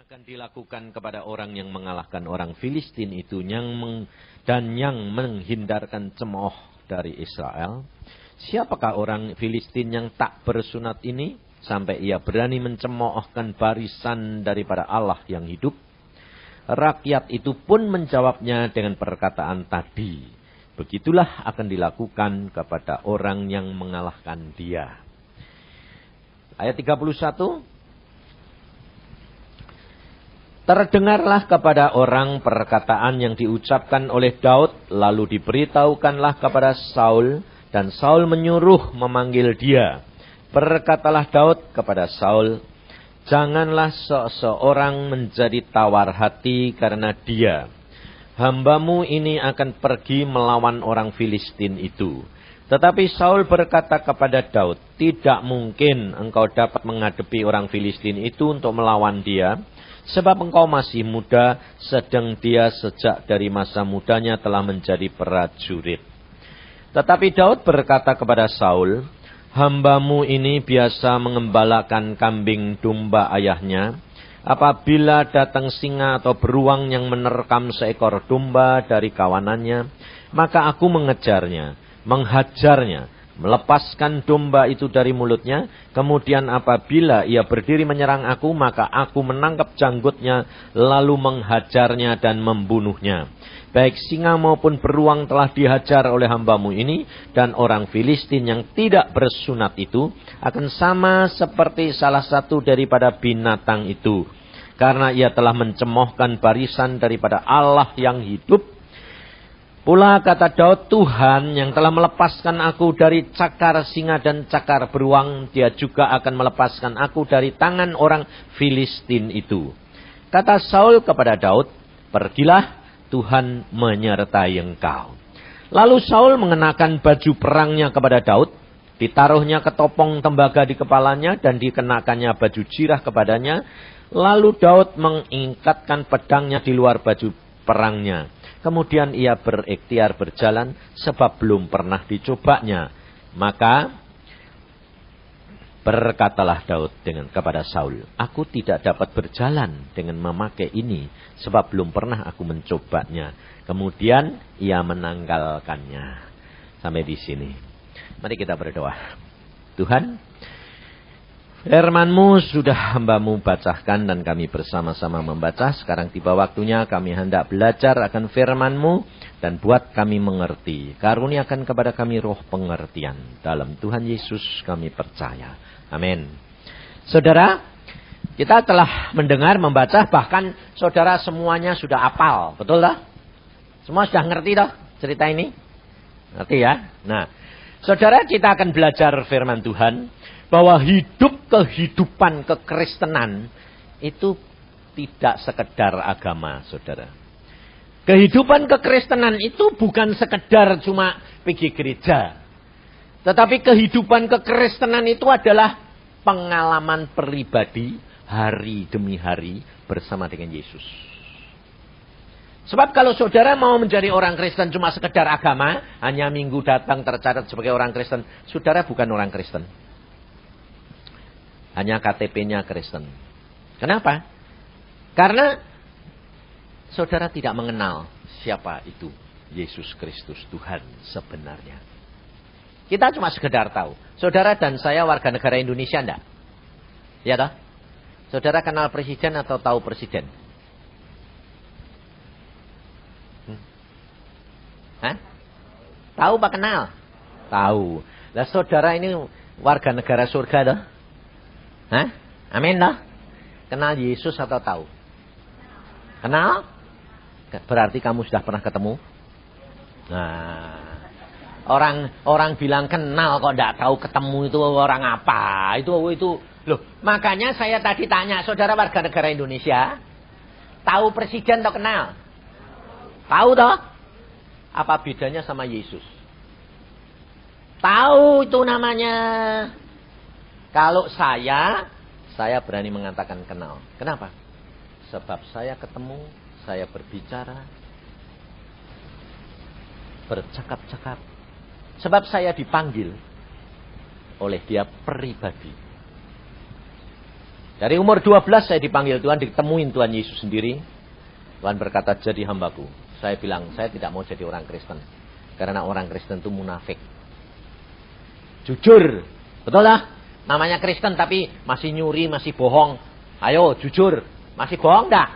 akan dilakukan kepada orang yang mengalahkan orang Filistin itu dan yang menghindarkan cemooh dari Israel? Siapakah orang Filistin yang tak bersunat ini sampai ia berani mencemoohkan barisan daripada Allah yang hidup? Rakyat itu pun menjawabnya dengan perkataan tadi. Begitulah akan dilakukan kepada orang yang mengalahkan dia. Ayat 31. Terdengarlah kepada orang perkataan yang diucapkan oleh Daud, lalu diberitahukanlah kepada Saul, dan Saul menyuruh memanggil dia. Berkatalah Daud kepada Saul, janganlah seseorang menjadi tawar hati karena dia. Hambamu ini akan pergi melawan orang Filistin itu. Tetapi Saul berkata kepada Daud, tidak mungkin engkau dapat menghadapi orang Filistin itu untuk melawan dia. Sebab engkau masih muda, sedang dia sejak dari masa mudanya telah menjadi prajurit. Tetapi Daud berkata kepada Saul, hambamu ini biasa mengembalakan kambing domba ayahnya. Apabila datang singa atau beruang yang menerkam seekor domba dari kawanannya, maka aku mengejarnya, menghajarnya, melepaskan domba itu dari mulutnya. Kemudian apabila ia berdiri menyerang aku, maka aku menangkap janggutnya, lalu menghajarnya dan membunuhnya. Baik singa maupun beruang telah dihajar oleh hambamu ini, dan orang Filistin yang tidak bersunat itu akan sama seperti salah satu daripada binatang itu. Karena ia telah mencemoohkan barisan daripada Allah yang hidup. Pula kata Daud, Tuhan yang telah melepaskan aku dari cakar singa dan cakar beruang, dia juga akan melepaskan aku dari tangan orang Filistin itu. Kata Saul kepada Daud, pergilah, Tuhan menyertai engkau. Lalu Saul mengenakan baju perangnya kepada Daud, ditaruhnya ketopong tembaga di kepalanya dan dikenakannya baju jirah kepadanya. Lalu Daud mengikatkan pedangnya di luar baju perangnya. Kemudian ia berikhtiar berjalan sebab belum pernah dicobanya. Maka berkatalah Daud kepada Saul, aku tidak dapat berjalan dengan memakai ini sebab belum pernah aku mencobanya. Kemudian ia menanggalkannya. Sampai di sini. Mari kita berdoa. Tuhan, firman-Mu sudah hambamu bacakan dan kami bersama-sama membaca. Sekarang tiba waktunya kami hendak belajar akan firman-Mu dan buat kami mengerti. Karuniakan kepada kami roh pengertian. Dalam Tuhan Yesus kami percaya. Amin. Saudara, kita telah mendengar, membaca, bahkan saudara semuanya sudah hafal. Betul tak? Semua sudah ngerti tak cerita ini? Ngerti ya? Nah, saudara, kita akan belajar firman Tuhan. Bahwa kehidupan kekristenan itu tidak sekedar agama, saudara. Kehidupan kekristenan itu bukan sekedar cuma pergi gereja. Tetapi kehidupan kekristenan itu adalah pengalaman pribadi hari demi hari bersama dengan Yesus. Sebab kalau saudara mau menjadi orang Kristen cuma sekedar agama, hanya minggu datang tercatat sebagai orang Kristen, saudara bukan orang Kristen. Hanya KTP-nya Kristen. Kenapa? Karena saudara tidak mengenal siapa itu Yesus Kristus Tuhan sebenarnya. Kita cuma sekedar tahu. Saudara dan saya warga negara Indonesia enggak? Ya toh? Saudara kenal presiden atau tahu presiden? Hah? Tahu Pak kenal? Tahu. Lah saudara ini warga negara surga toh? Hah? Amin lah. Kenal Yesus atau tahu? Kenal? Berarti kamu sudah pernah ketemu? Nah, orang bilang kenal kok tidak tahu ketemu itu orang apa? Itu loh. Makanya saya tadi tanya, saudara warga negara Indonesia, tahu presiden atau kenal? Tahu toh? Apa bedanya sama Yesus? Tahu itu namanya. Kalau saya berani mengatakan kenal. Kenapa? Sebab saya ketemu, saya berbicara, bercakap-cakap. Sebab saya dipanggil oleh dia pribadi. Dari umur 12 saya dipanggil Tuhan, ditemuin Tuhan Yesus sendiri. Tuhan berkata, jadi hambaku. Saya bilang, saya tidak mau jadi orang Kristen. Karena orang Kristen itu munafik. Jujur. Betul lah? Namanya Kristen tapi masih nyuri, masih bohong. Ayo, jujur. Masih bohong enggak?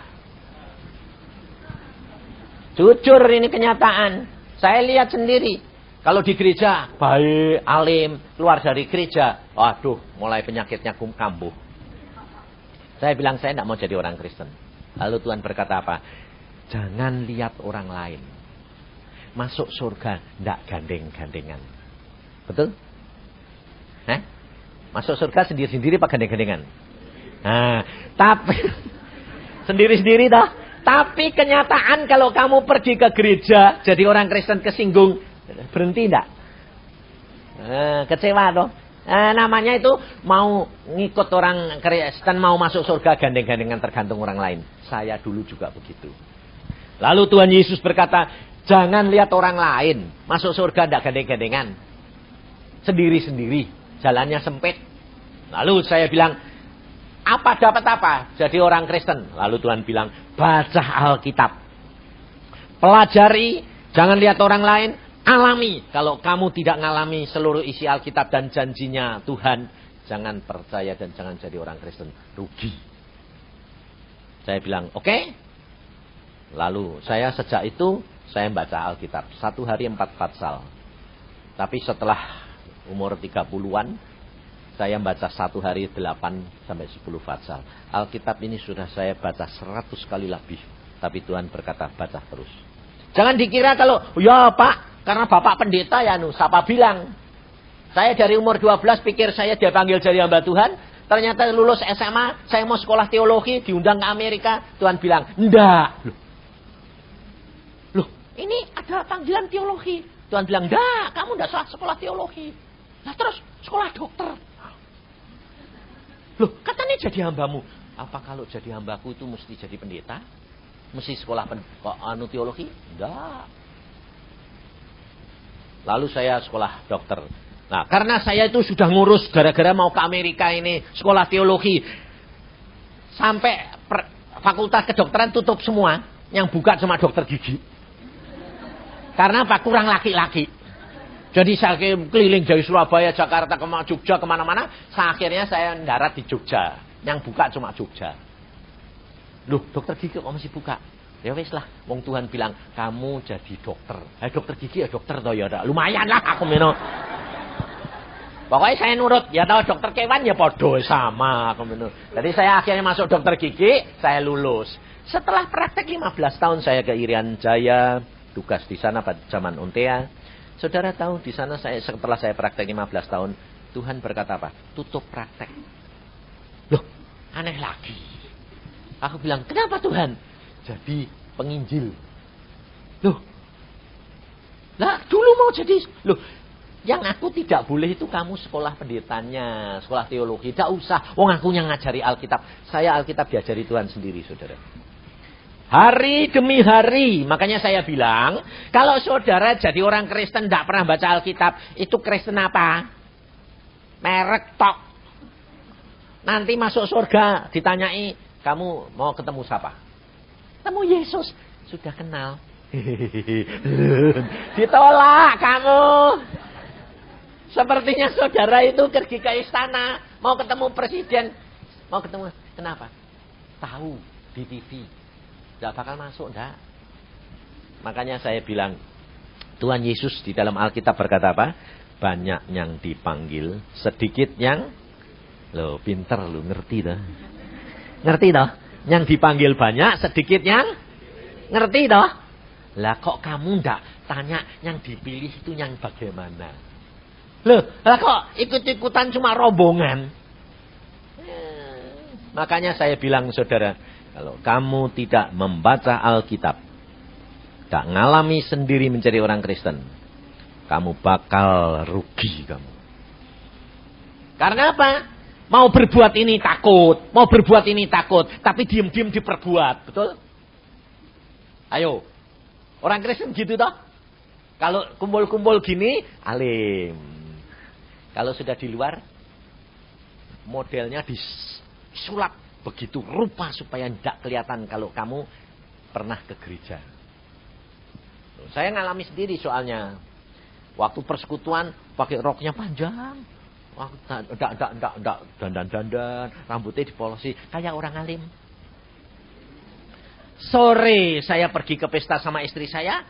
Jujur, ini kenyataan. Saya lihat sendiri. Kalau di gereja, baik, alim, keluar dari gereja. Waduh, mulai penyakitnya kambuh. Saya bilang, saya tidak mau jadi orang Kristen. Lalu Tuhan berkata apa? Jangan lihat orang lain. Masuk surga, tidak gandeng-gandengan. Betul? Masuk surga sendiri-sendiri apa gandeng-gandengan? Nah, tapi sendiri-sendiri dah. Tapi kenyataan kalau kamu pergi ke gereja, jadi orang Kristen kesinggung, berhenti enggak? Kecewa toh? Namanya itu mau ngikut orang Kristen, mau masuk surga gandeng-gandengan tergantung orang lain. Saya dulu juga begitu. Lalu Tuhan Yesus berkata, jangan lihat orang lain. Masuk surga enggak gandeng-gandengan. Sendiri-sendiri. Jalannya sempit. Lalu saya bilang, apa dapat apa jadi orang Kristen? Lalu Tuhan bilang, baca Alkitab. Pelajari, jangan lihat orang lain. Alami. Kalau kamu tidak ngalami seluruh isi Alkitab dan janjinya Tuhan, jangan percaya dan jangan jadi orang Kristen. Rugi. Saya bilang, oke. Lalu saya sejak itu, saya membaca Alkitab. 1 hari 4 patsal. Tapi setelah umur 30-an, saya membaca 1 hari 8 sampai 10 patsal. Alkitab ini sudah saya baca 100 kali lebih. Tapi Tuhan berkata, baca terus. Jangan dikira kalau, ya Pak, karena Bapak pendeta ya siapa bilang. Saya dari umur 12 pikir saya dipanggil jadi hamba Tuhan. Ternyata lulus SMA, saya mau sekolah teologi, diundang ke Amerika. Tuhan bilang, enggak. Loh, ini ada panggilan teologi. Tuhan bilang, enggak, kamu enggak salah sekolah teologi. Nah terus, sekolah dokter. Loh, katanya jadi hambamu. Apa kalau jadi hambaku itu mesti jadi pendeta? Mesti sekolah teologi? Enggak. Lalu saya sekolah dokter. Nah, karena saya itu sudah ngurus gara-gara mau ke Amerika ini, sekolah teologi. Sampai fakultas kedokteran tutup semua. Yang buka cuma dokter gigi. Karena apa? Kurang laki-laki. Jadi saya keliling dari Surabaya, Jakarta, Jogja, kemana-mana. Akhirnya saya mendarat di Jogja. Yang buka cuma Jogja. Loh, dokter gigi kok masih buka? Ya wis lah, wong Tuhan bilang kamu jadi dokter. Dokter gigi ya dokter toh ya, lumayan lah aku meno. Pokoknya saya nurut, ya tahu dokter kewan ya podo sama aku meno. Jadi saya akhirnya masuk dokter gigi, saya lulus. Setelah praktek 15 tahun saya ke Irian Jaya, tugas di sana pada zaman Untea. Saudara tahu di sana setelah saya praktek 15 tahun, Tuhan berkata apa? Tutup praktek. Loh, aneh lagi. Aku bilang, kenapa Tuhan? Jadi penginjil. Loh. Lah dulu mau jadi. Loh. Yang aku tidak boleh itu kamu sekolah pendetanya. Sekolah teologi. Tidak usah. Wong aku yang ngajari Alkitab. Saya Alkitab diajari Tuhan sendiri saudara. Hari demi hari. Makanya saya bilang. Kalau saudara jadi orang Kristen tidak pernah baca Alkitab. Itu Kristen apa? Merek tok. Nanti masuk surga. Ditanyai. Kamu mau ketemu siapa? Ketemu Yesus. Sudah kenal. Ditolak kamu. Sepertinya saudara itu pergi ke istana. Mau ketemu presiden. Mau ketemu. Kenapa? Tahu di TV. Tidak bakal masuk. Enggak. Makanya saya bilang. Tuhan Yesus di dalam Alkitab berkata apa? Banyak yang dipanggil. Sedikit yang. Loh pinter lu. Ngerti dah. Ngerti dah. Yang dipanggil banyak, sedikit yang ngerti toh. Lah kok kamu ndak tanya yang dipilih itu yang bagaimana? Loh, lah kok ikut-ikutan cuma rombongan? Makanya saya bilang saudara, kalau kamu tidak membaca Alkitab, tak ngalami sendiri menjadi orang Kristen, kamu bakal rugi kamu. Karena apa? Mau berbuat ini takut. Mau berbuat ini takut. Tapi diam-diam diperbuat. Betul? Ayo. Orang Kristen gitu toh. Kalau kumpul-kumpul gini, alim. Kalau sudah di luar, modelnya sulap begitu rupa supaya tidak kelihatan kalau kamu pernah ke gereja. Saya ngalami sendiri soalnya. Waktu persekutuan pakai roknya panjang. Enggak, dandan, rambutnya dipolosi kayak orang alim. Sore saya pergi ke pesta sama istri saya.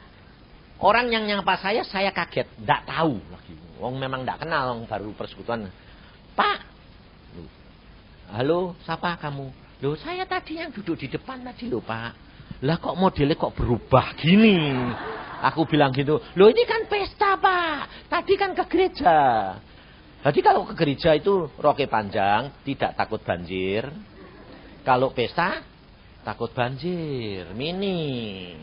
Orang yang nyapa saya kaget. Enggak tahu lagi. Wong memang enggak kenal, wong baru persekutuan. Pak. Halo, siapa kamu? Loh, saya tadi yang duduk di depan tadi loh, Pak. Lah kok modelnya kok berubah gini? Aku bilang gitu. Loh, ini kan pesta, Pak. Tadi kan ke gereja. Jadi kalau ke gereja itu roknya panjang, tidak takut banjir. Kalau pesta, takut banjir, mini.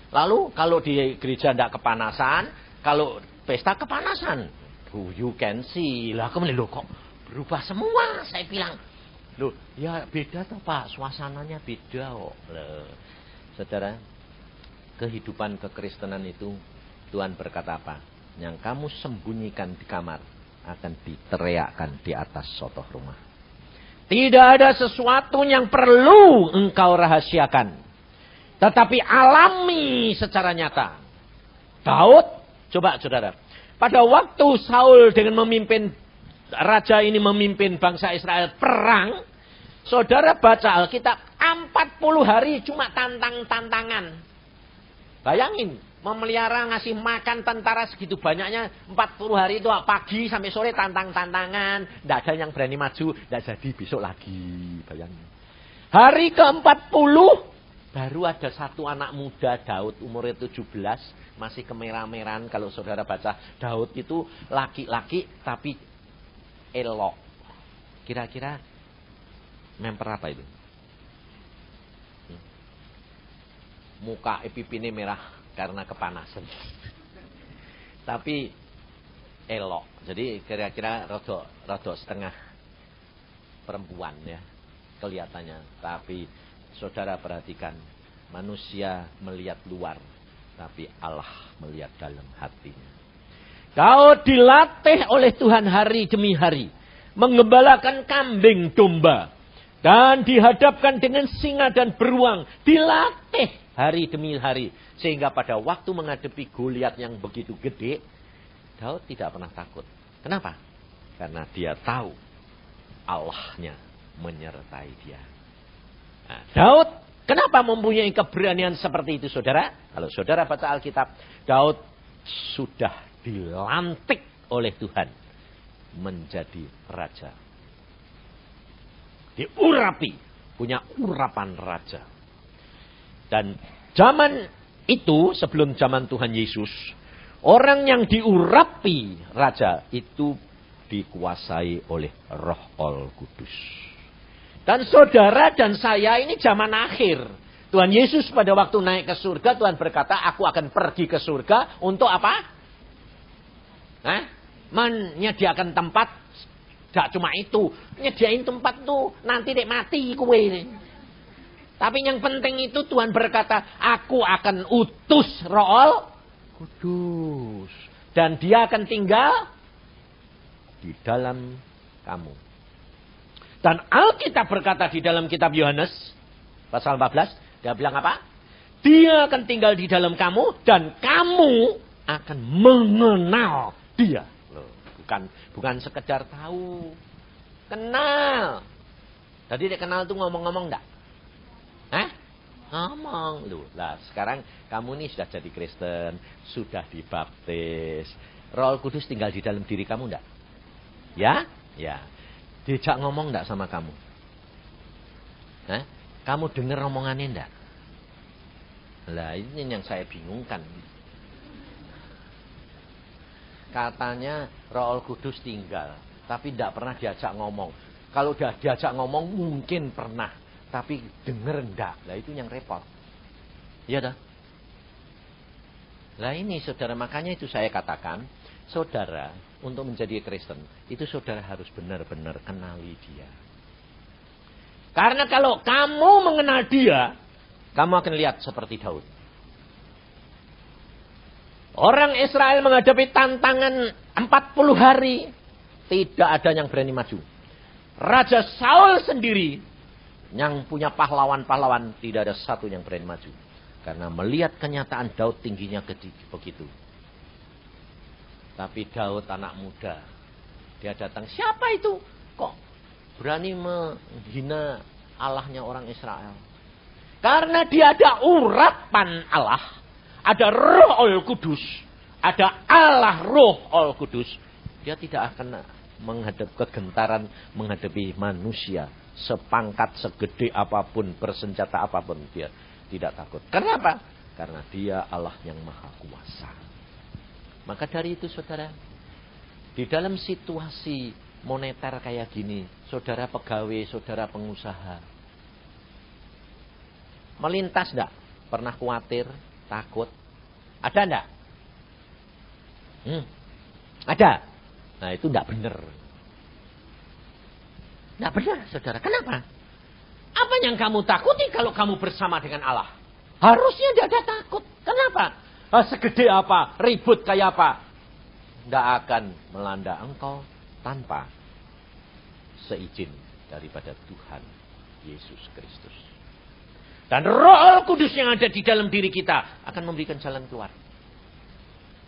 Lalu kalau di gereja tidak kepanasan, kalau pesta kepanasan. You can see. Lah kemudian loh kok berubah semua. Saya bilang, loh ya beda toh Pak, suasananya beda kok. Loh. Saudara, kehidupan kekristenan itu Tuhan berkata apa? Yang kamu sembunyikan di kamar akan diteriakkan di atas sotoh rumah. Tidak ada sesuatu yang perlu engkau rahasiakan. Tetapi alami secara nyata. Daud, coba saudara. Pada waktu Saul dengan memimpin, raja ini memimpin bangsa Israel perang. Saudara baca Alkitab 40 hari cuma tantangan. Bayangin. Memelihara ngasih makan tentara segitu banyaknya 40 hari itu pagi sampai sore tantangan. Tidak ada yang berani maju. Tidak jadi besok lagi. Bayangin. Hari ke-40 baru ada satu anak muda Daud umurnya 17. Masih kemerah-merahan kalau saudara baca. Daud itu laki-laki tapi elok. Kira-kira memper apa itu? Muka pipinya merah. Karena kepanasan. Tapi elok. Jadi kira-kira rodok setengah perempuan ya. Kelihatannya. Tapi saudara perhatikan. Manusia melihat luar. Tapi Allah melihat dalam hatinya. Kau dilatih oleh Tuhan hari demi hari. Menggembalakan kambing domba. Dan dihadapkan dengan singa dan beruang. Dilatih hari demi hari. Sehingga pada waktu menghadapi Goliat yang begitu gede, Daud tidak pernah takut. Kenapa? Karena dia tahu Allahnya menyertai dia. Nah, Daud kenapa mempunyai keberanian seperti itu saudara? Kalau saudara baca Alkitab, Daud sudah dilantik oleh Tuhan menjadi raja. Diurapi, punya urapan raja. Dan zaman itu sebelum zaman Tuhan Yesus, orang yang diurapi raja itu dikuasai oleh Roh Al-Kudus. Dan saudara dan saya ini zaman akhir. Tuhan Yesus pada waktu naik ke surga, Tuhan berkata, aku akan pergi ke surga untuk apa? Menyediakan tempat. Tidak cuma itu, nyediain tempat tuh nanti dek mati kue. Tapi yang penting itu Tuhan berkata, aku akan utus Roh Kudus. Dan dia akan tinggal di dalam kamu. Dan Alkitab berkata di dalam kitab Yohanes, pasal 14, dia bilang apa? Dia akan tinggal di dalam kamu dan kamu akan mengenal dia. Loh, bukan sekedar tahu. Kenal. Tadi dia kenal tuh ngomong-ngomong enggak? Ngomong loh. Lah sekarang kamu nih sudah jadi Kristen, sudah dibaptis. Roh Kudus tinggal di dalam diri kamu enggak? Ya? Ya. Diajak ngomong enggak sama kamu? Kamu dengar omongannya enggak? Lah ini yang saya bingungkan. Katanya Roh Kudus tinggal, tapi enggak pernah diajak ngomong. Kalau udah diajak ngomong mungkin pernah. Tapi denger enggak. Lah itu yang repot. Iya dah. Lah ini saudara, makanya itu saya katakan, saudara untuk menjadi Kristen, itu saudara harus benar-benar kenali dia. Karena kalau kamu mengenal dia, kamu akan lihat seperti Daud. Orang Israel menghadapi tantangan 40 hari, tidak ada yang berani maju. Raja Saul sendiri yang punya pahlawan-pahlawan tidak ada satu yang berani maju. Karena melihat kenyataan Daud tingginya begitu. Tapi Daud anak muda. Dia datang, siapa itu? Kok berani menghina Allahnya orang Israel? Karena dia ada urapan Allah. Ada Roh Al Kudus. Ada Allah Roh Al Kudus. Dia tidak akan menghadapi kegentaran menghadapi manusia. Sepangkat, segede apapun, bersenjata apapun. Dia tidak takut. Kenapa? Karena dia Allah yang maha kuasa. Maka dari itu saudara, di dalam situasi moneter kayak gini, saudara pegawai, saudara pengusaha, melintas enggak? Pernah khawatir, takut? Ada enggak? Ada. Nah itu enggak benar. Enggak benar saudara. Kenapa? Apa yang kamu takuti kalau kamu bersama dengan Allah? Harusnya tidak ada takut. Kenapa? Segede apa? Ribut kayak apa? Tidak akan melanda engkau tanpa seizin daripada Tuhan Yesus Kristus. Dan Roh Kudus yang ada di dalam diri kita akan memberikan jalan keluar.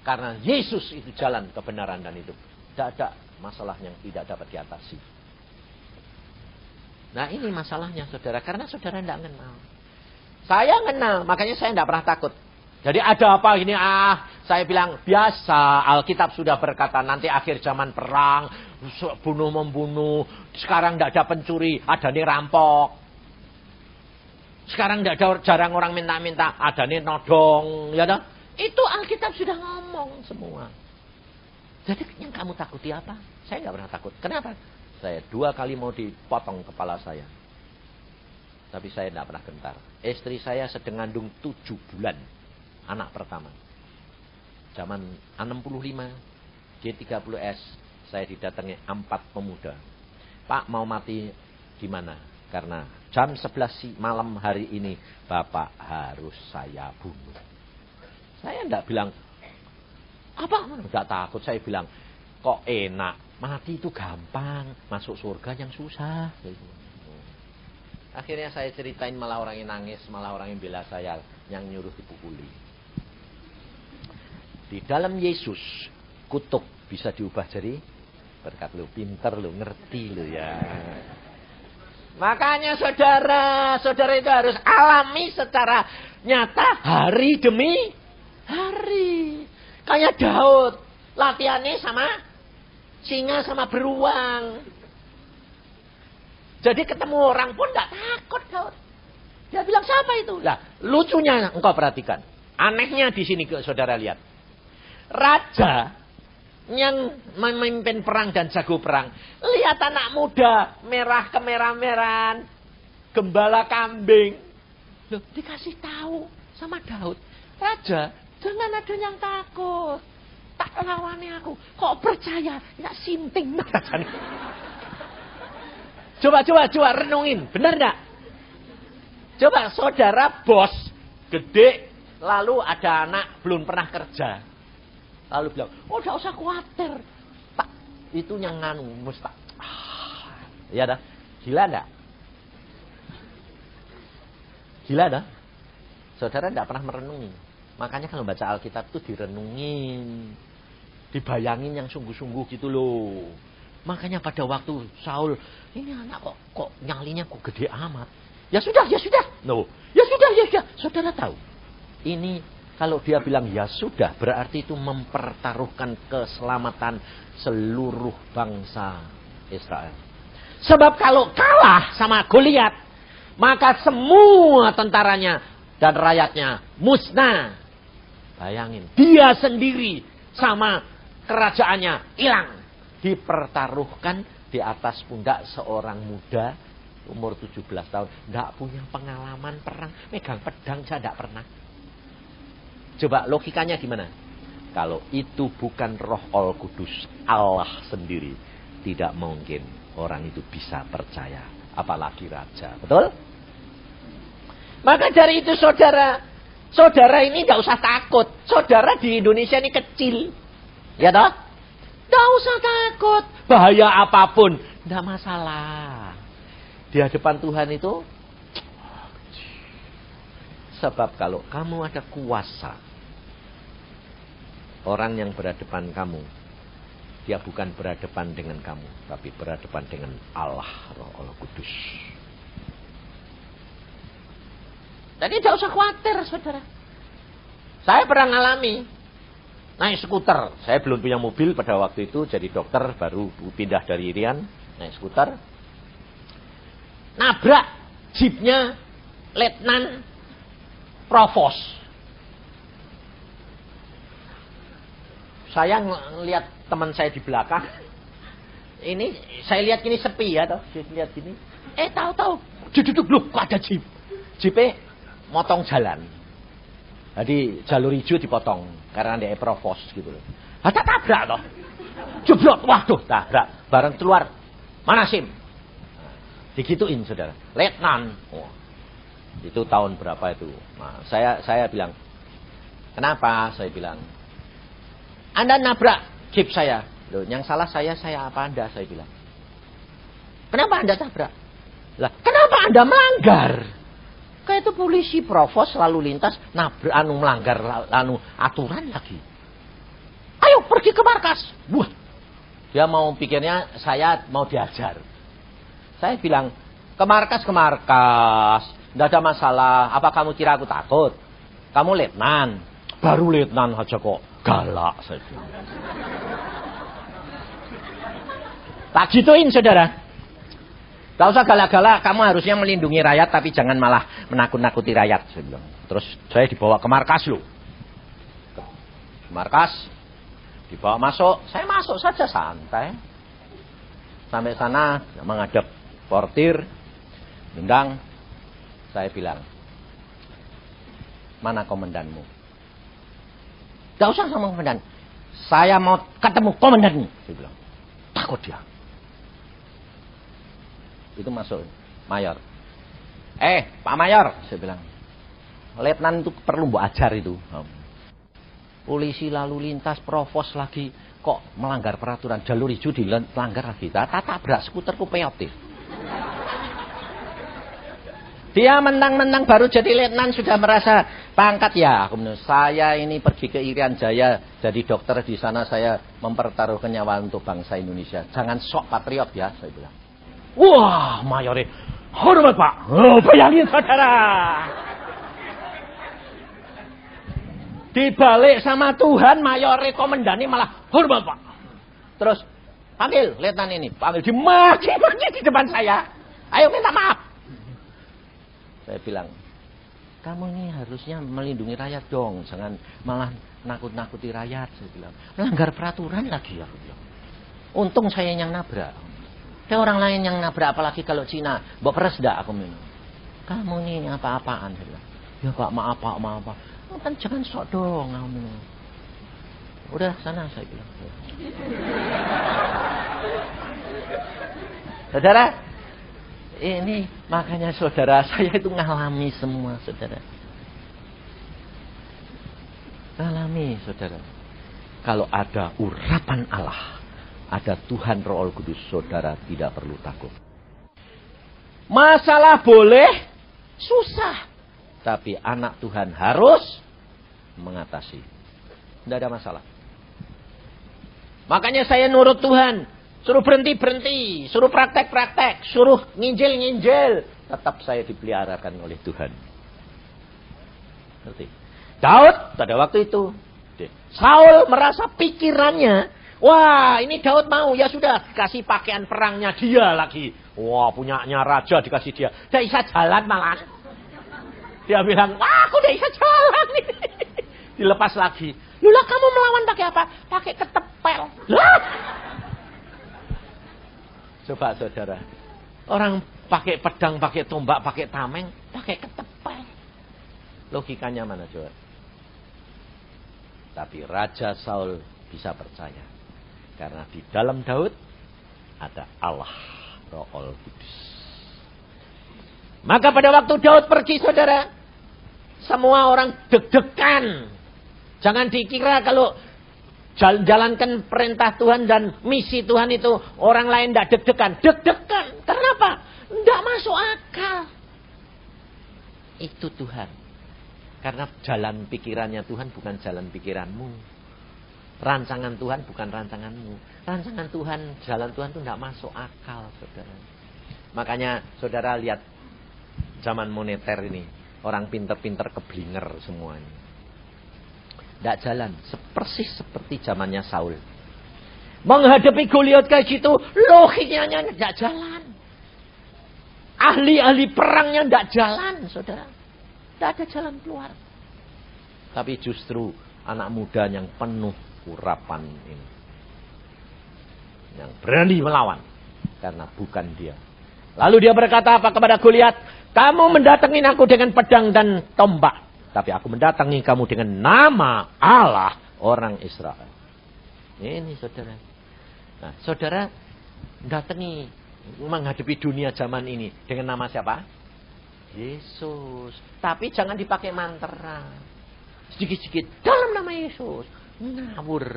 Karena Yesus itu jalan kebenaran dan hidup. Tidak ada masalah yang tidak dapat diatasi. Nah ini masalahnya saudara. Karena saudara tidak kenal. Saya kenal. Makanya saya tidak pernah takut. Jadi ada apa ini? Saya bilang biasa. Alkitab sudah berkata nanti akhir zaman perang. Bunuh-membunuh. Sekarang tidak ada pencuri. Ada nih rampok. Sekarang tidak ada jarang orang minta-minta. Ada nih nodong. Ya toh? Itu Alkitab sudah ngomong semua. Jadi yang kamu takuti apa? Saya tidak pernah takut. Kenapa? Saya 2 kali mau dipotong kepala saya. Tapi saya tidak pernah gentar. Istri saya sedang ngandung 7 bulan. Anak pertama. Zaman 65. G30S. Saya didatangi 4 pemuda. Pak mau mati di mana? Karena jam 11 malam hari ini. Bapak harus saya bunuh. Saya tidak bilang. Apa? Tidak takut. Saya bilang. Kok enak. Mati itu gampang, masuk surga yang susah. Akhirnya saya ceritain malah orang yang nangis, malah orang yang bela saya, yang nyuruh dipukuli. Di dalam Yesus, kutuk bisa diubah jadi berkat. Lu pinter, lu ngerti lu ya. Makanya saudara itu harus alami secara nyata hari demi hari. Kayak Daud, latihannya sama singa sama beruang. Jadi ketemu orang pun tidak takut Daud. Dia bilang siapa itu? Lah, lucunya engkau perhatikan. Anehnya di sini saudara lihat. Raja yang memimpin perang dan jago perang. Lihat anak muda merah kemerah-merahan. Gembala kambing. Loh, dikasih tahu sama Daud. Raja, jangan ada yang takut. Tak lawannya aku. Kok percaya? Nggak sinting. Coba renungin. Benar nggak? Coba saudara bos. Gede. Lalu ada anak belum pernah kerja. Lalu bilang. Oh nggak usah khawatir. Tak. Itu yang nganu. Mustah. Ya dah. Gila nggak? Gila dah. Saudara nggak pernah merenungi. Makanya kalau baca Alkitab itu direnungin. Dibayangin yang sungguh-sungguh gitu loh. Makanya pada waktu Saul, ini anak kok nyalinya kok gede amat. Ya sudah. No. Ya sudah. Saudara tahu. Ini kalau dia bilang ya sudah, berarti itu mempertaruhkan keselamatan seluruh bangsa Israel. Sebab kalau kalah sama Goliat, maka semua tentaranya dan rakyatnya musnah. Bayangin, dia sendiri sama kerajaannya hilang. Dipertaruhkan di atas pundak seorang muda umur 17 tahun. Tidak punya pengalaman perang. Megang pedang saya tidak pernah. Coba logikanya gimana? Kalau itu bukan Roh Al Kudus, Allah sendiri, tidak mungkin orang itu bisa percaya. Apalagi raja. Betul? Maka dari itu saudara ini tidak usah takut. Saudara di Indonesia ini kecil. Ya toh? Tidak usah takut. Bahaya apapun. Tidak masalah. di hadapan Tuhan itu. Sebab kalau kamu ada kuasa, orang yang berhadapan kamu, dia bukan berhadapan dengan kamu, tapi berhadapan dengan Allah, Roh Kudus. Jadi tidak usah khawatir, saudara. Saya pernah ngalami naik skuter. Saya belum punya mobil pada waktu itu, jadi dokter, baru pindah dari Irian, naik skuter. Nabrak jeepnya Letnan Provos. Saya ngelihat teman saya di belakang. Ini saya lihat ini sepi ya, toh. Saya lihat gini. Tahu-tahu duduk loh, kok ada jeep. Jeepnya motong jalan. Jadi jalur hijau dipotong karena ada Provos gitu loh. Tabrak toh. Jeblok, waduh, tabrak. Bareng keluar. Mana SIM? Digituin, saudara. Letnan. Itu tahun berapa itu? Nah, saya bilang, kenapa? Saya bilang, Anda nabrak jeep saya. Loh, yang salah saya apa Anda? Saya bilang. Kenapa Anda tabrak? Lah, kenapa Anda melanggar? Kayak itu polisi Provos lalu lintas nabrak melanggar aturan lagi. Ayo pergi ke markas. Wah. Dia mau pikirnya saya mau diajar. Saya bilang, ke markas. Tidak ada masalah. Apa kamu kira aku takut? Kamu letnan. Baru letnan aja kok. Galak saya bilang. Tak gituin, saudara. Tidak usah galak-galak. Kamu harusnya melindungi rakyat, tapi jangan malah menakut-nakuti rakyat. Saya bilang. Terus saya dibawa ke markas loh. Ke markas. Dibawa masuk. Saya masuk saja santai. Sampai sana menghadap portir. Undang. Saya bilang, mana komandanmu? Tidak usah sama komandan. Saya mau ketemu komandanmu. Saya bilang, takut dia. Itu masuk mayor. Pak mayor, saya bilang, letnan itu perlu mbok ajar itu. Polisi lalu lintas Provos lagi kok melanggar peraturan jalur hijau dilanggar lagi. Tabrak skuterku peotif. Dia menang-menang baru jadi letnan sudah merasa pangkat ya. Saya ini pergi ke Irian Jaya jadi dokter di sana, saya mempertaruhkan nyawa untuk bangsa Indonesia. Jangan sok patriot ya, saya bilang. Wah, mayore hormat Pak. Bayangin saudara. Dibalik sama Tuhan, mayore komandani malah hormat Pak. Terus panggil letnan ini, panggil dimaki-maki di depan saya. Ayo minta maaf. Saya bilang, kamu ini harusnya melindungi rakyat dong. Jangan malah nakut-nakuti rakyat. Saya bilang, melanggar peraturan lagi ya. Untung saya yang nabrak. Ada orang lain yang nabrak, apalagi kalau Cina. Mbok peres dah aku minum. Kamu ini apa-apaan. Saya bilang, ya Pak, maaf Pak. Kan jangan sok dong. Kamu. Udah sana, saya bilang. Saudara, ini makanya saudara saya itu ngalami semua, saudara. Ngalami, saudara. Kalau ada urapan Allah, ada Tuhan Roh Kudus, saudara tidak perlu takut. Masalah boleh, susah. Tapi anak Tuhan harus mengatasi. Tidak ada masalah. Makanya saya nurut Tuhan. Suruh berhenti-berhenti, suruh praktek-praktek, suruh nginjil-nginjil. Tetap saya dipeliharakan oleh Tuhan. Ngerti? Daud pada waktu itu. Saul merasa pikirannya, wah ini Daud mau, ya sudah kasih pakaian perangnya dia lagi. Wah punyanya raja dikasih dia. Dia bisa jalan malah. Dia bilang, wah aku udah bisa jalan nih. Dilepas lagi. Lula kamu melawan pakai apa? Pakai ketepel. Lah. Coba saudara, orang pakai pedang, pakai tombak, pakai tameng, pakai ketepel. Logikanya mana coba? Tapi Raja Saul bisa percaya. Karena di dalam Daud ada Allah, Roh Kudus. Maka pada waktu Daud pergi saudara, semua orang deg-degan. Jangan dikira kalau jalankan perintah Tuhan dan misi Tuhan itu orang lain tidak deg-degan. Deg-degan. Kenapa? Tidak masuk akal. Itu Tuhan. Karena jalan pikirannya Tuhan bukan jalan pikiranmu. Rancangan Tuhan bukan rancanganmu. Rancangan Tuhan, jalan Tuhan itu tidak masuk akal, saudara. Makanya saudara lihat zaman moneter ini. Orang pinter-pinter keblinger semuanya. Tidak jalan. Persis seperti zamannya Saul. Menghadapi Goliat kayak gitu, logikanya tidak jalan. Ahli-ahli perangnya tidak jalan, saudara. Tidak ada jalan keluar. Tapi justru anak muda yang penuh urapan ini. Yang berani melawan. Karena bukan dia. Lalu dia berkata apa kepada Goliat? Kamu mendatangi aku dengan pedang dan tombak. Tapi aku mendatangi kamu dengan nama Allah orang Israel. Ini saudara. Nah, saudara datangi menghadapi dunia zaman ini dengan nama siapa? Yesus. Tapi jangan dipakai mantra. Sedikit-sedikit dalam nama Yesus. Ngawur.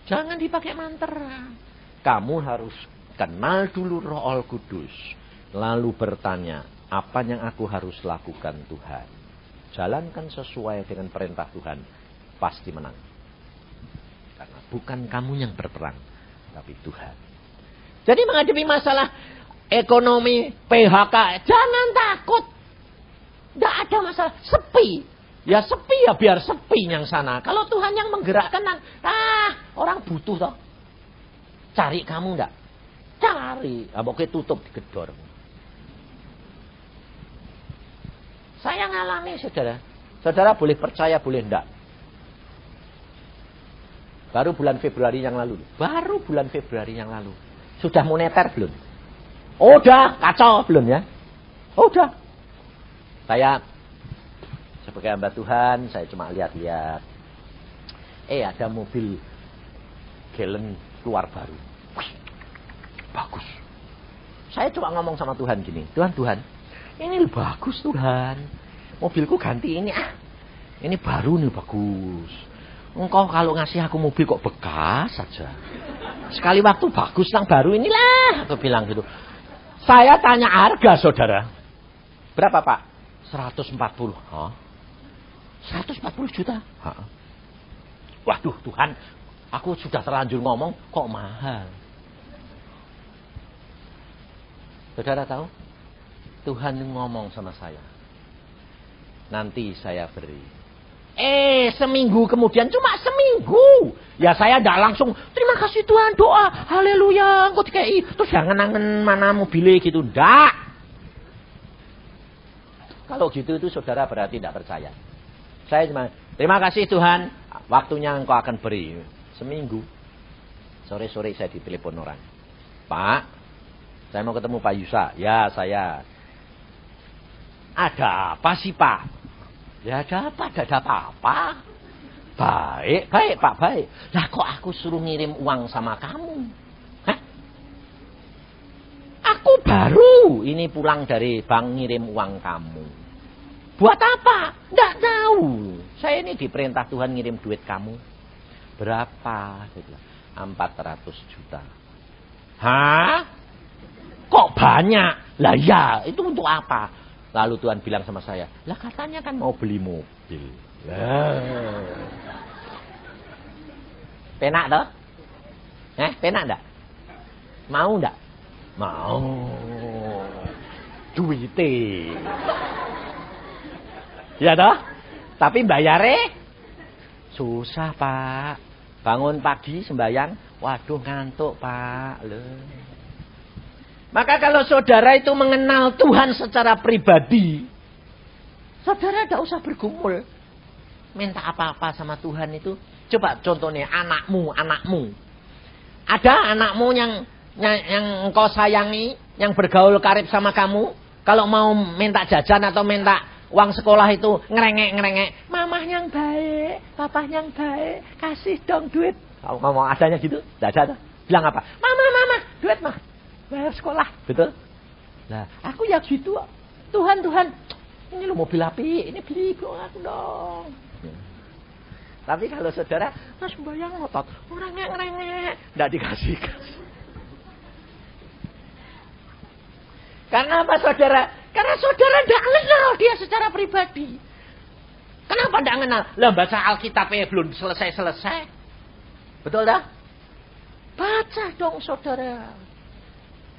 Jangan dipakai mantra. Kamu harus kenal dulu Roh Al Kudus. Lalu bertanya, apa yang aku harus lakukan Tuhan? Jalankan sesuai dengan perintah Tuhan. Pasti menang. Karena bukan kamu yang berperang. Tapi Tuhan. Jadi menghadapi masalah ekonomi, PHK. Jangan takut. Tidak ada masalah. Sepi. Ya sepi ya biar sepi yang sana. Kalau Tuhan yang menggerakkan. Orang butuh toh. Cari kamu enggak? Cari. Pokoknya tutup digedor. Saya ngalami saudara. Saudara boleh percaya boleh enggak. Baru bulan Februari yang lalu. Sudah moneter belum? Udah kacau belum ya? Udah. Saya sebagai hamba Tuhan. Saya cuma lihat-lihat. Ada mobil Galen keluar baru. Wih, bagus. Saya cuma ngomong sama Tuhan gini. Tuhan. Ini bagus Tuhan. Mobilku ganti ini Ini baru nih bagus. Engkau kalau ngasih aku mobil kok bekas saja. Sekali waktu bagus yang baru inilah. Aku bilang gitu. Saya tanya harga saudara. Berapa Pak? 140. Hah? 140 juta? Hah? Waduh Tuhan. Aku sudah terlanjur ngomong. Kok mahal? Saudara tahu? Tuhan ngomong sama saya. Nanti saya beri. Seminggu kemudian. Cuma seminggu. Ya saya tidak langsung. Terima kasih Tuhan. Doa. Haleluya. Engkau dikai. Terus jangan nangen mana mobilnya gitu. Tidak. Kalau gitu itu saudara berarti tidak percaya. Saya cuma. Terima kasih Tuhan. Waktunya engkau akan beri. Seminggu. Sore-sore saya ditelepon orang. Pak. Saya mau ketemu Pak Yusa. Ya saya. Ada apa sih Pak? Ya ada apa? Baik Pak, baik. Lah kok aku suruh ngirim uang sama kamu? Hah? Aku baru ini pulang dari bank ngirim uang kamu. Buat apa? Nggak tahu. Saya ini diperintah Tuhan ngirim duit kamu. Berapa? 400 juta. Hah? Kok banyak? Lah ya, itu untuk apa? Lalu Tuhan bilang sama saya, lah katanya kan mau beli mobil. Penak toh? Penak enggak? Mau enggak? Mau. Duite. Ya toh? Tapi bayare susah Pak. Bangun pagi sembahyang, waduh ngantuk Pak. Maka kalau saudara itu mengenal Tuhan secara pribadi, saudara tidak usah bergumul. Minta apa-apa sama Tuhan itu. Coba contohnya anakmu. Ada anakmu yang engkau sayangi, yang bergaul karib sama kamu. Kalau mau minta jajan atau minta uang sekolah itu ngerengek. Mamah yang baik, papah yang baik, kasih dong duit. Kalau ngomong adanya gitu, tidak ada. Bilang apa? Mama, duit mah. Bayar sekolah, betul? Nah, aku ya gitu. Tuhan, ini lo mobil api, ini beli aku dong. Tapi kalau saudara, mas bayang ngotot, orang ngerengek, nggak dikasih. Karena apa saudara? Karena saudara tidak kenal dia secara pribadi. Kenapa tidak kenal? Lah baca Alkitabnya belum selesai-selesai. Betul dah? Baca dong saudara.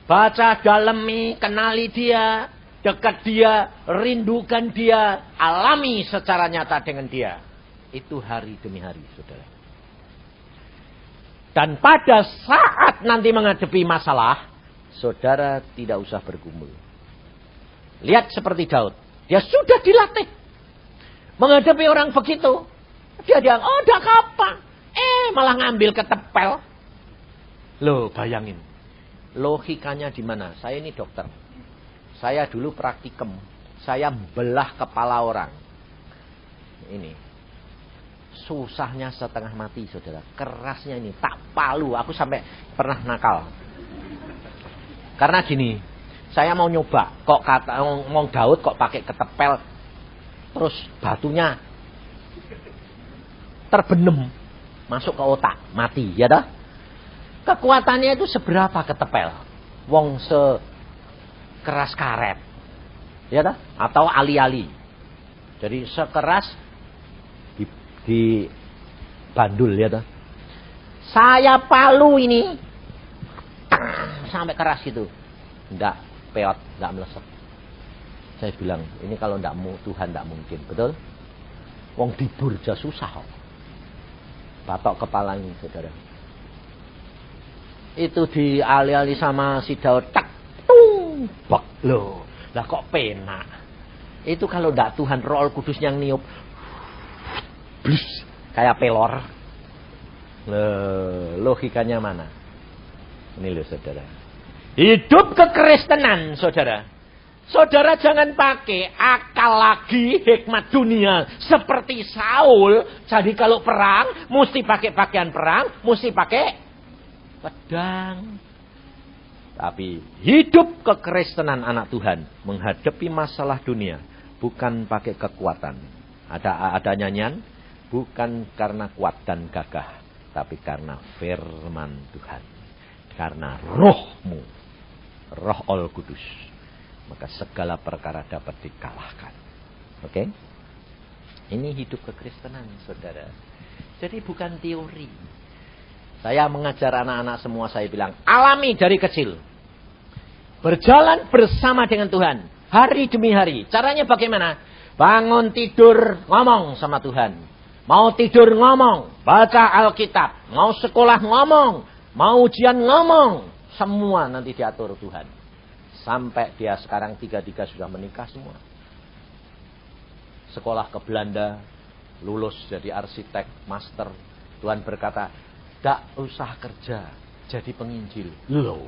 Baca, dalami, kenali dia, dekat dia, rindukan dia, alami secara nyata dengan dia. Itu hari demi hari saudara. Dan pada saat nanti menghadapi masalah, saudara tidak usah bergumul. Lihat seperti Daud. Dia sudah dilatih. Menghadapi orang begitu. Dia bilang, oh udah kapan. Malah ngambil ketepel. Loh bayangin. Logikanya di mana? Saya ini dokter. Saya dulu praktikum. Saya belah kepala orang. Ini. Susahnya setengah mati saudara. Kerasnya ini. Tak palu. Aku sampai pernah nakal. Karena gini, saya mau nyoba, kok kata ngomong Daud kok pakai ketepel, terus batunya terbenam, masuk ke otak, mati, ya dah. Kekuatannya itu seberapa ketepel? Wong sekeras karet, ya dah, atau ali-ali. Jadi sekeras di bandul, ya dah. Saya palu ini sampai keras gitu. Enggak peot, enggak melesat. Saya bilang, ini kalau enggak Tuhan enggak mungkin, betul? Wong dibur aja susah kok. Patok kepala ini, saudara. Itu diali-ali sama si Daud, tak, tung, bak, loh. Lah kok penak. Itu kalau enggak Tuhan Roh Kudus yang niup, blus, kayak pelor. Logikanya mana? Ini loh saudara. Hidup kekristenan saudara. Saudara jangan pakai akal lagi hikmat dunia. Seperti Saul. Jadi kalau perang. Mesti pakai pakaian perang. Mesti pakai pedang. Tapi hidup kekristenan anak Tuhan. Menghadapi masalah dunia. Bukan pakai kekuatan. Ada nyanyian. Bukan karena kuat dan gagah. Tapi karena firman Tuhan. Karena rohmu, roh Al Kudus, maka segala perkara dapat dikalahkan. Oke? Ini hidup kekristenan, saudara. Jadi bukan teori. Saya mengajar anak-anak semua, saya bilang, alami dari kecil. Berjalan bersama dengan Tuhan, hari demi hari. Caranya bagaimana? Bangun tidur, ngomong sama Tuhan. Mau tidur ngomong, baca Alkitab. Mau sekolah ngomong. Mau ujian ngomong. Semua nanti diatur Tuhan. Sampai dia sekarang 3 sudah menikah semua. Sekolah ke Belanda. Lulus jadi arsitek, master. Tuhan berkata, tidak usah kerja. Jadi penginjil. Loh.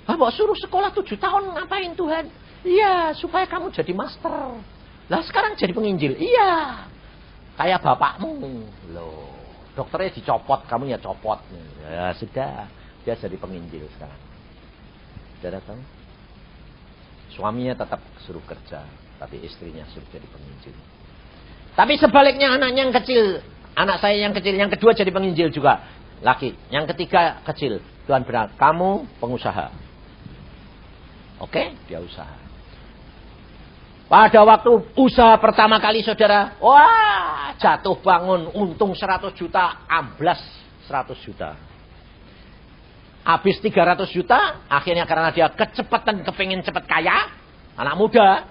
Mau suruh sekolah 7 tahun ngapain Tuhan? Iya, supaya kamu jadi master. Lah sekarang jadi penginjil. Iya. Kayak bapakmu. Loh. Dokternya dicopot, kamu ya copot. Ya sudah, dia jadi penginjil sekarang. Saudara tahu? Suaminya tetap suruh kerja, tapi istrinya suruh jadi penginjil. Tapi sebaliknya anaknya yang kecil, anak saya yang kecil, yang kedua jadi penginjil juga. Laki, yang ketiga kecil. Tuhan bilang, kamu pengusaha. Oke, dia usaha. Pada waktu usaha pertama kali saudara, wah jatuh bangun, untung 100 juta, amblas 100 juta. Habis 300 juta, akhirnya karena dia kecepatan kepingin cepat kaya, anak muda,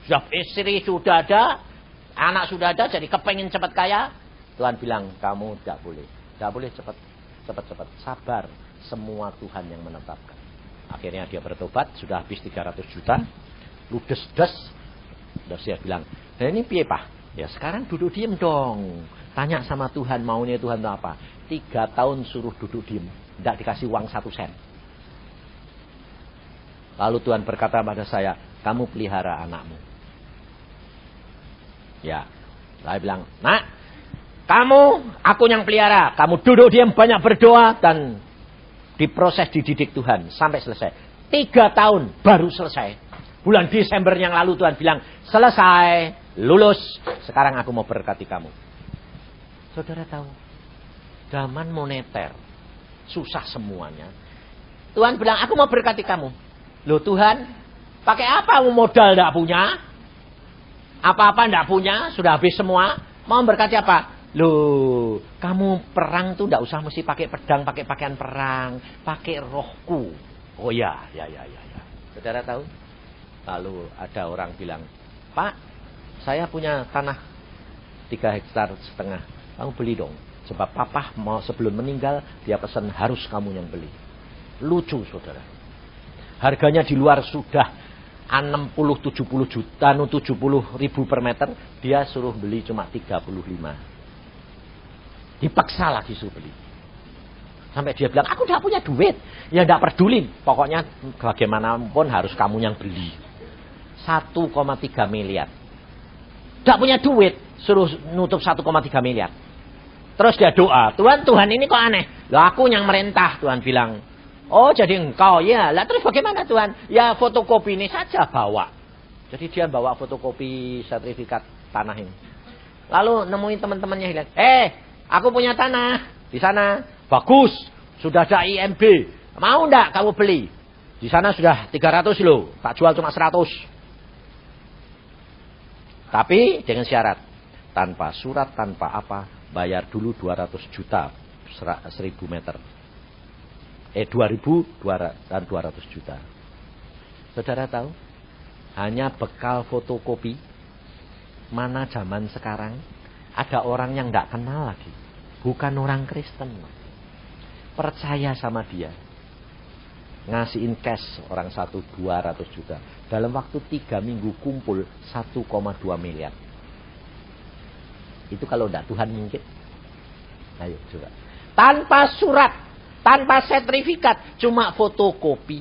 sudah istri sudah ada, anak sudah ada, jadi kepingin cepat kaya. Tuhan bilang, kamu tidak boleh cepat, sabar, semua Tuhan yang menetapkan. Akhirnya dia bertobat, sudah habis 300 juta, ludes-des. Terus dia bilang, nah ini piye Pak? Ya sekarang duduk diem dong. Tanya sama Tuhan, maunya Tuhan itu apa? 3 tahun suruh duduk diem. Tidak dikasih uang 1 sen. Lalu Tuhan berkata pada saya, kamu pelihara anakmu. Ya. Saya bilang, nak, aku yang pelihara. Kamu duduk diem, banyak berdoa. Dan diproses, dididik Tuhan. Sampai selesai. 3 tahun baru selesai. Bulan Desember yang lalu Tuhan bilang, selesai, lulus, sekarang aku mau berkati kamu. Saudara tahu, zaman moneter, susah semuanya. Tuhan bilang, aku mau berkati kamu. Loh Tuhan, pakai apa modal tidak punya? Apa-apa tidak punya, sudah habis semua. Mau berkati apa? Loh, kamu perang tuh tidak usah mesti pakai pedang, pakai pakaian perang, pakai rohku. Oh ya. Saudara tahu? Lalu ada orang bilang, Pak, saya punya tanah 3,5 hektar. Kamu beli dong. Sebab papa mau sebelum meninggal, dia pesan harus kamu yang beli. Lucu saudara. Harganya di luar sudah 60-70 juta, 70 ribu per meter. Dia suruh beli cuma 35. Dipaksa lagi suruh beli. Sampai dia bilang, aku tidak punya duit. Ya tidak peduli. Pokoknya bagaimanapun harus kamu yang beli. 1,3 miliar. Tidak punya duit. Suruh nutup 1,3 miliar. Terus dia doa. Tuhan ini kok aneh. Lah aku yang merintah. Tuhan bilang. Oh jadi engkau ya. Lah terus bagaimana Tuhan? Ya fotokopi ini saja bawa. Jadi dia bawa fotokopi sertifikat tanah ini. Lalu nemuin teman-temannya bilang. Aku punya tanah di sana, bagus, sudah ada IMB, mau ndak kamu beli? Di sana sudah 300 loh, tak jual cuma 100. Tapi dengan syarat, tanpa surat, tanpa apa, bayar dulu 200 juta, 1000 meter. 2.200 dan 200 juta. Saudara tahu, hanya bekal fotokopi, mana zaman sekarang, ada orang yang ndak kenal lagi. Bukan orang Kristen. Percaya sama dia. Ngasihin cash orang 200 juta. Dalam waktu 3 minggu kumpul 1,2 miliar. Itu kalau enggak Tuhan mungkin. Ayo coba. Tanpa surat. Tanpa sertifikat. Cuma fotokopi.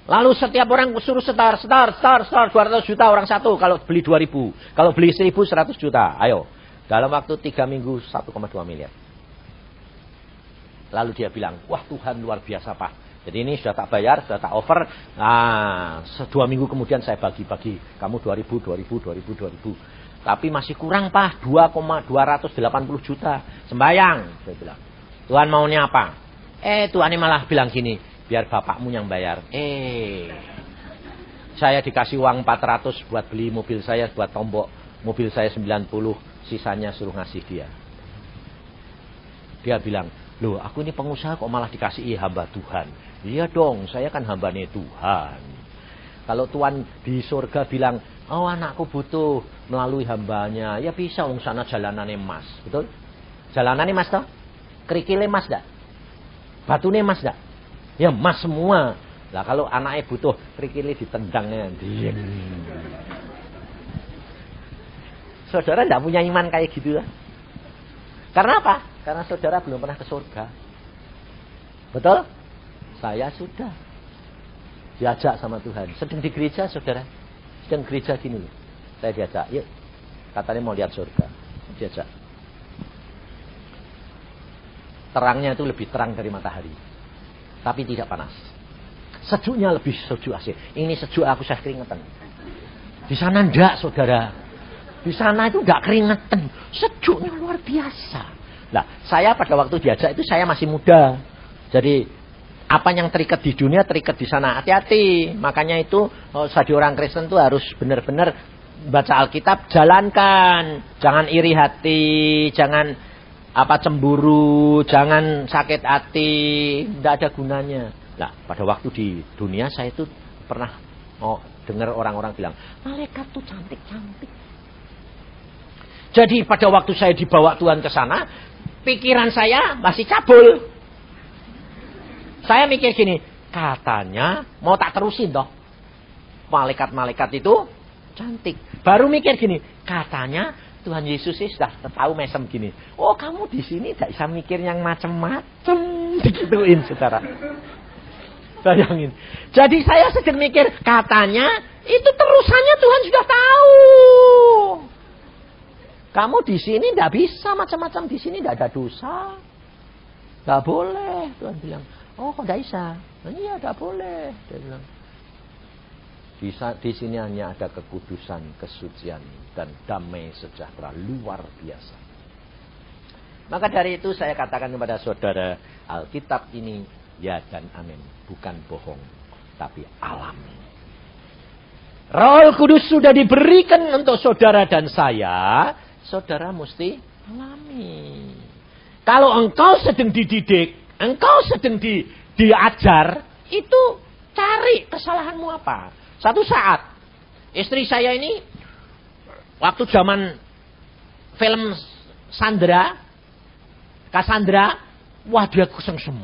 Lalu setiap orang suruh setar 200 juta orang satu. Kalau beli 2.000. Kalau beli 1.000 100 juta. Ayo. Dalam waktu 3 minggu 1,2 miliar. Lalu dia bilang, wah Tuhan luar biasa Pak. Jadi ini sudah tak bayar, sudah tak over. Nah, 2 minggu kemudian saya bagi-bagi. Kamu 2.000. Tapi masih kurang Pak, 2,280 juta. Sembayang, saya bilang. Tuhan maunya apa? Tuhan ini malah bilang gini, biar bapakmu yang bayar. Saya dikasih uang 400 buat beli mobil saya, buat tombok mobil saya 90. Sisanya suruh ngasih dia. Dia bilang, loh aku ini pengusaha kok malah dikasih hamba Tuhan. Iya dong, saya kan hambanya Tuhan. Kalau Tuhan di surga bilang, oh anakku butuh melalui hambanya. Ya bisa, sana jalanannya emas. Betul? Jalanannya emas toh? Kerikilnya emas dah? Batunya emas dah? Ya emas semua. Lah kalau anaknya butuh, kerikilnya ditendangnya. Saudara tidak punya iman kayak gitu lah. Karena apa? Karena saudara belum pernah ke surga. Betul? Saya sudah diajak sama Tuhan. Sedang di gereja saudara. Sedang gereja gini loh. Saya diajak. Yuk. Katanya mau lihat surga. Diajak. Terangnya itu lebih terang dari matahari. Tapi tidak panas. Sejuknya lebih sejuk asik. Ini sejuk aku saya keringetan. Di sana enggak saudara. Di sana itu enggak keringetan. Sejuknya luar biasa. Nah, saya pada waktu diajak itu saya masih muda. Jadi, apa yang terikat di dunia, terikat di sana. Hati-hati. Makanya itu, jadi orang Kristen itu harus benar-benar baca Alkitab, jalankan. Jangan iri hati, jangan cemburu, jangan sakit hati. Tidak ada gunanya. Nah, pada waktu di dunia saya itu pernah dengar orang-orang bilang, malaikat tuh cantik-cantik. Jadi pada waktu saya dibawa Tuhan ke sana, pikiran saya masih cabul. Saya mikir gini, katanya mau tak terusin toh. Malaikat-malaikat itu cantik. Baru mikir gini, katanya Tuhan Yesus sih sudah tahu mesem gini. Oh kamu di sini tidak bisa mikir yang macam-macam. Digituin saudara. Bayangin. Jadi saya sedang mikir, katanya itu terusannya Tuhan sudah tahu. Kamu di sini tidak bisa macam-macam, di sini tidak ada dosa. Tidak boleh. Tuhan bilang, oh kok tidak bisa? Iya tidak boleh. Dia bilang, di sini hanya ada kekudusan, kesucian, dan damai sejahtera luar biasa. Maka dari itu saya katakan kepada saudara, Alkitab ini Ya dan amin. Bukan bohong, tapi alami. Roh Kudus sudah diberikan untuk saudara dan saya. Saudara mesti alami. Kalau engkau sedang dididik, engkau sedang diajar, itu cari kesalahanmu apa. Satu saat, istri saya ini, waktu zaman film Cassandra, wah dia kesengsem.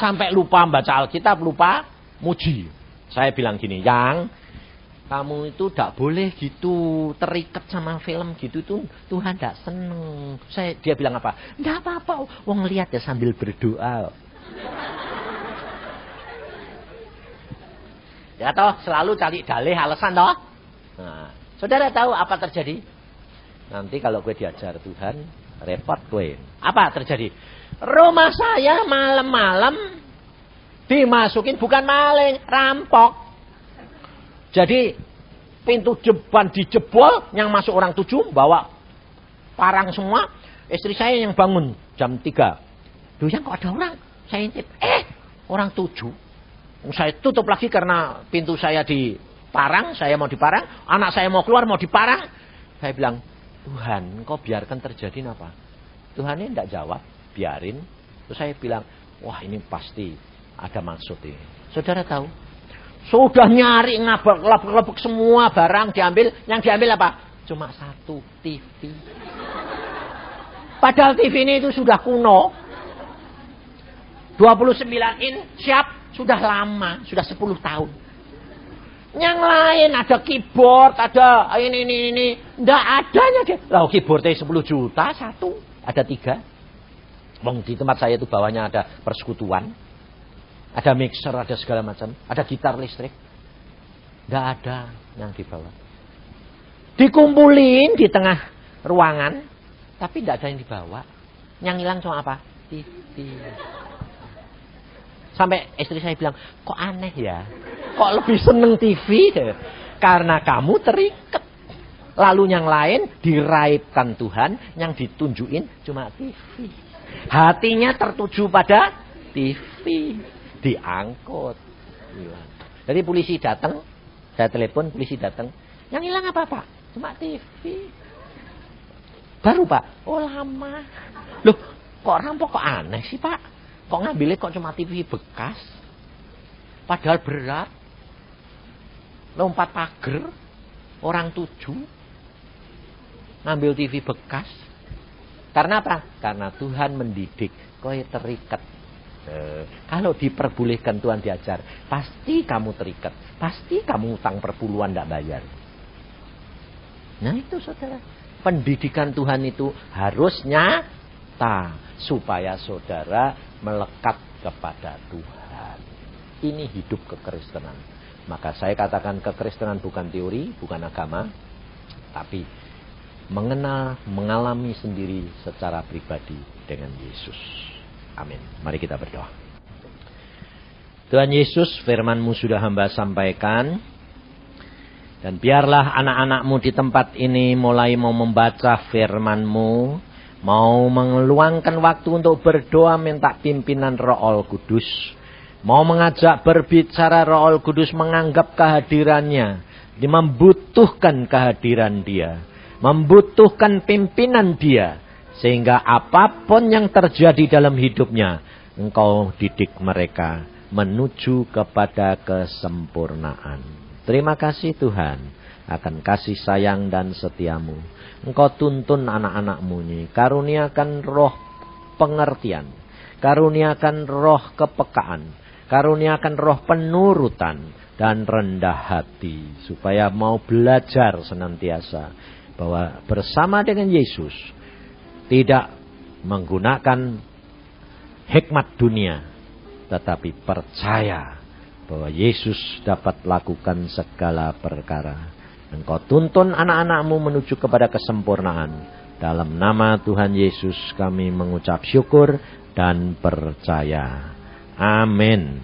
Sampai lupa baca Alkitab, lupa muji. Saya bilang gini, Yang, kamu itu tidak boleh gitu, terikat sama film gitu tuh, Tuhan tidak seneng. Dia bilang apa? Tidak apa-apa, wong lihat ya sambil berdoa. Ya toh, selalu cari dalih alasan toh. Nah, saudara tahu apa terjadi? Nanti kalau gue diajar Tuhan, repot gue. Apa terjadi? Rumah saya malam-malam dimasukin, bukan maling, rampok. Jadi pintu depan dijebol, yang masuk orang 7, bawa parang semua. Istri saya yang bangun jam 3. Duh, yang kok ada orang? Saya intip. Orang 7. Saya tutup lagi karena pintu saya diparang, saya mau diparang. Anak saya mau keluar, mau diparang. Saya bilang, Tuhan, kok biarkan terjadi apa? Tuhan ini tidak jawab, biarin. Terus saya bilang, wah ini pasti ada maksud ini. Saudara tahu? Sudah nyari ngabek-ngabek semua barang diambil. Yang diambil apa? Cuma satu TV. Padahal TV ini itu sudah kuno. 29 in siap. Sudah lama. Sudah 10 tahun. Yang lain ada keyboard. Ada ini. Nggak adanya dia. Lah keyboardnya 10 juta satu. Ada 3. Wong di tempat saya itu bawahnya ada persekutuan. Ada mixer, ada segala macam. Ada gitar listrik. Tidak ada yang dibawa. Dikumpulin di tengah ruangan. Tapi tidak ada yang dibawa. Yang hilang cuma apa? TV. Sampai istri saya bilang, kok aneh ya? Kok lebih seneng TV? Karena kamu terikat. Lalu yang lain diraibkan Tuhan. Yang ditunjukin cuma TV. Hatinya tertuju pada TV. Diangkut. Jadi polisi datang, saya telepon, polisi datang. Yang hilang apa Pak? Cuma TV. Baru Pak? Oh lama. Loh, kok rampok kok aneh sih Pak? Kok ngambilnya kok cuma TV bekas? Padahal berat. Lompat pagar, orang 7. Ngambil TV bekas. Karena apa? Karena Tuhan mendidik. Kau terikat. Kalau diperbolehkan Tuhan diajar, pasti kamu terikat, pasti kamu utang perpuluhan tidak bayar. Nah itu saudara, pendidikan Tuhan itu harus nyata supaya saudara melekat kepada Tuhan. Ini hidup kekristenan. Maka saya katakan kekristenan bukan teori, bukan agama, tapi mengenal, mengalami sendiri secara pribadi dengan Yesus. Amin. Mari kita berdoa. Tuhan Yesus, firman-Mu sudah hamba sampaikan. Dan biarlah anak-anak-Mu di tempat ini mulai mau membaca firman-Mu. Mau meluangkan waktu untuk berdoa minta pimpinan Roh Kudus. Mau mengajak berbicara Roh Kudus, menganggap kehadirannya. Dia membutuhkan kehadiran Dia. Membutuhkan pimpinan Dia. Sehingga apapun yang terjadi dalam hidupnya, Engkau didik mereka menuju kepada kesempurnaan. Terima kasih Tuhan akan kasih sayang dan setiamu. Engkau tuntun anak-anak-Mu ini. Karuniakan roh pengertian. Karuniakan roh kepekaan. Karuniakan roh penurutan dan rendah hati. Supaya mau belajar senantiasa bahwa bersama dengan Yesus tidak menggunakan hikmat dunia, tetapi percaya bahwa Yesus dapat lakukan segala perkara. Engkau tuntun anak-anak-Mu menuju kepada kesempurnaan. Dalam nama Tuhan Yesus kami mengucap syukur dan percaya. Amin.